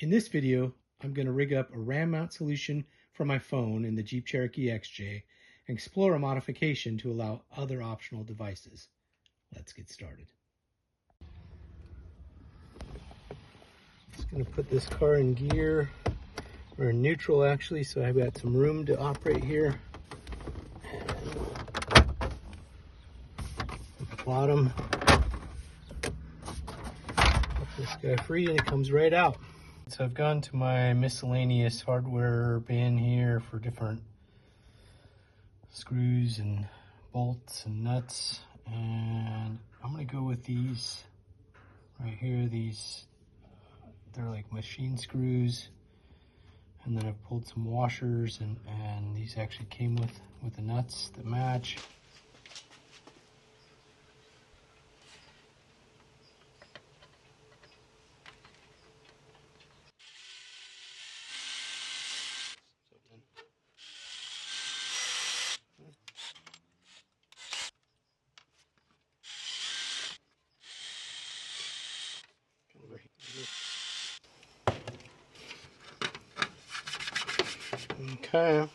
In this video, I'm going to rig up a RAM mount solution for my phone in the Jeep Cherokee XJ and explore a modification to allow other optional devices. Let's get started. Just going to put this car in gear, or in neutral actually, so I've got some room to operate here. At the bottom, put this guy free and it comes right out. So I've gone to my miscellaneous hardware bin here for different screws and bolts and nuts, and I'm going to go with these right here. They're like machine screws, and then I've pulled some washers, and these actually came with the nuts that match. Okay.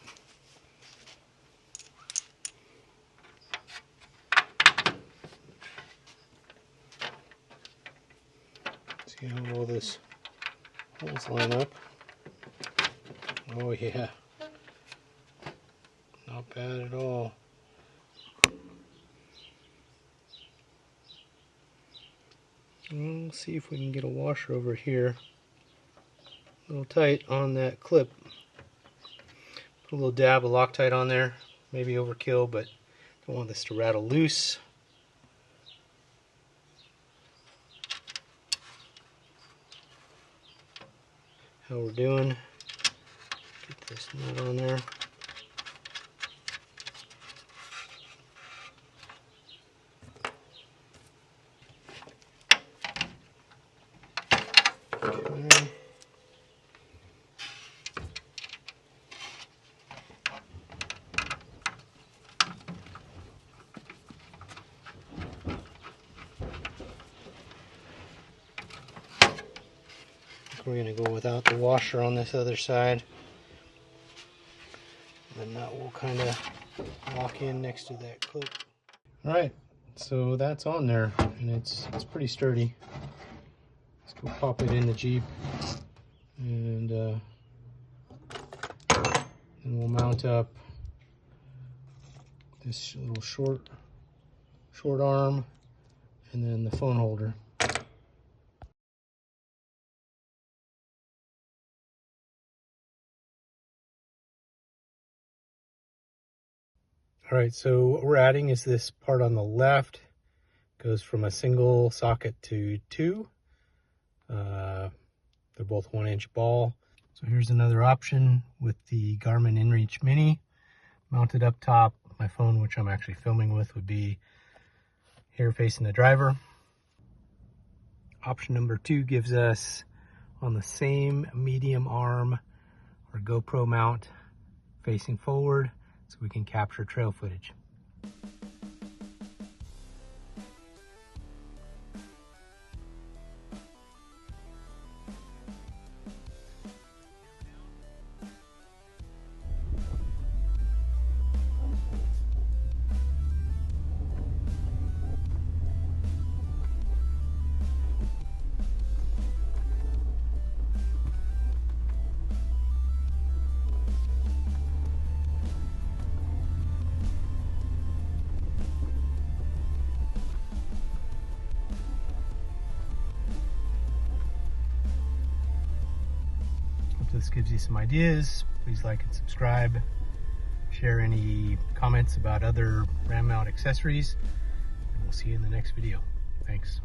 See how all this holes line up. Oh yeah. Not bad at all. We'll see if we can get a washer over here. A little tight on that clip. Put a little dab of Loctite on there. Maybe overkill, but don't want this to rattle loose. How we're doing. Get this nut on there. Okay. We're going to go without the washer on this other side. And that will kind of lock in next to that clip. Alright, so that's on there, and it's pretty sturdy. Let's go pop it in the Jeep, and then we'll mount up this little short arm, and then the phone holder. All right, so what we're adding is this part on the left. Goes from a single socket to two. They're both 1-inch ball. So here's another option with the Garmin InReach Mini mounted up top. My phone, which I'm actually filming with, would be here facing the driver. Option number 2 gives us on the same medium arm or GoPro mount facing forward, so we can capture trail footage. This gives you some ideas. Please like and subscribe. Share any comments about other RAM mount accessories, and we'll see you in the next video. Thanks.